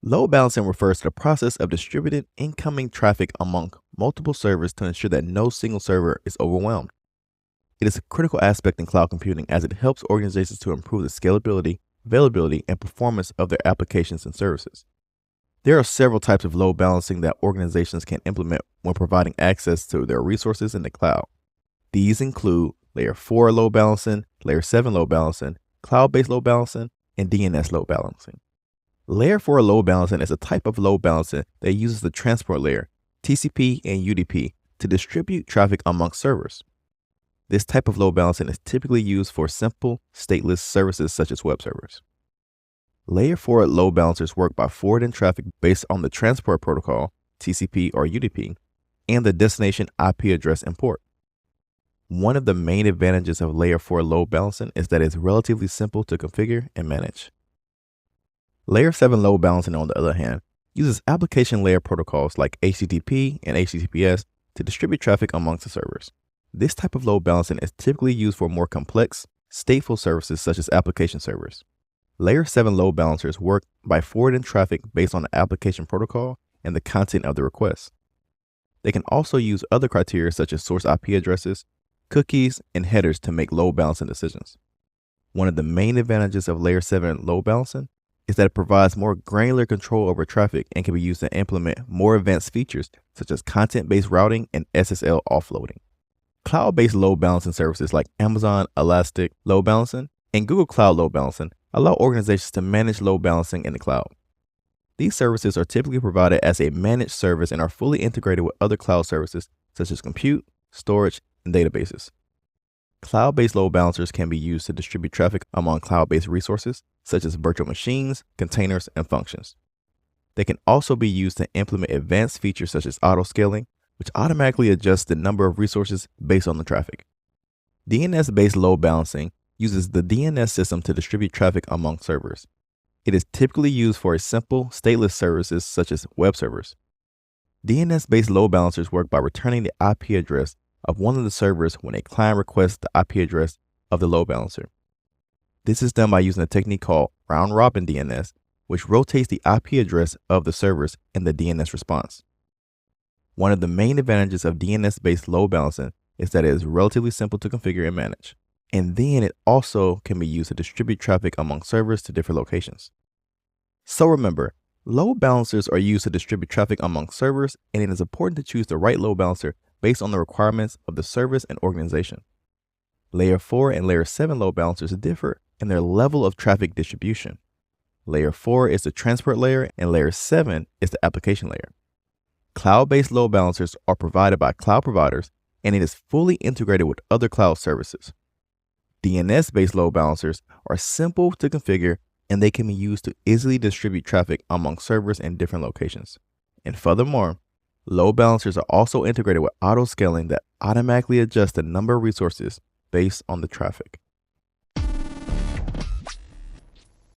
Load balancing refers to the process of distributing incoming traffic among multiple servers to ensure that no single server is overwhelmed. It is a critical aspect in cloud computing as it helps organizations to improve the scalability, availability, and performance of their applications and services. There are several types of load balancing that organizations can implement when providing access to their resources in the cloud. These include Layer 4 load balancing, Layer 7 load balancing, cloud-based load balancing, and DNS load balancing. Layer 4 load balancing is a type of load balancing that uses the transport layer, TCP and UDP, to distribute traffic amongst servers. This type of load balancing is typically used for simple, stateless services such as web servers. Layer 4 load balancers work by forwarding traffic based on the transport protocol, TCP or UDP, and the destination IP address and port. One of the main advantages of Layer 4 load balancing is that it's relatively simple to configure and manage. Layer 7 load balancing, on the other hand, uses application layer protocols like HTTP and HTTPS to distribute traffic amongst the servers. This type of load balancing is typically used for more complex, stateful services such as application servers. Layer 7 load balancers work by forwarding traffic based on the application protocol and the content of the request. They can also use other criteria such as source IP addresses, cookies, and headers to make load balancing decisions. One of the main advantages of Layer 7 load balancing is that it provides more granular control over traffic and can be used to implement more advanced features such as content-based routing and SSL offloading. Cloud-based load balancing services like Amazon Elastic Load Balancing and Google Cloud Load Balancing allow organizations to manage load balancing in the cloud. These services are typically provided as a managed service and are fully integrated with other cloud services such as compute, storage, and databases. Cloud-based load balancers can be used to distribute traffic among cloud-based resources such as virtual machines, containers, and functions. They can also be used to implement advanced features such as auto-scaling, which automatically adjusts the number of resources based on the traffic. DNS-based load balancing uses the DNS system to distribute traffic among servers. It is typically used for simple, stateless services such as web servers. DNS-based load balancers work by returning the IP address of one of the servers when a client requests the IP address of the load balancer. This is done by using a technique called round-robin DNS, which rotates the IP address of the servers in the DNS response. One of the main advantages of DNS-based load balancing is that it is relatively simple to configure and manage. And then it also can be used to distribute traffic among servers to different locations. So remember, load balancers are used to distribute traffic among servers, and it is important to choose the right load balancer based on the requirements of the service and organization. Layer 4 and Layer 7 load balancers differ in their level of traffic distribution. Layer 4 is the transport layer, and Layer 7 is the application layer. Cloud-based load balancers are provided by cloud providers, and it is fully integrated with other cloud services. DNS-based load balancers are simple to configure, and they can be used to easily distribute traffic among servers in different locations. And furthermore, load balancers are also integrated with auto-scaling that automatically adjusts the number of resources based on the traffic.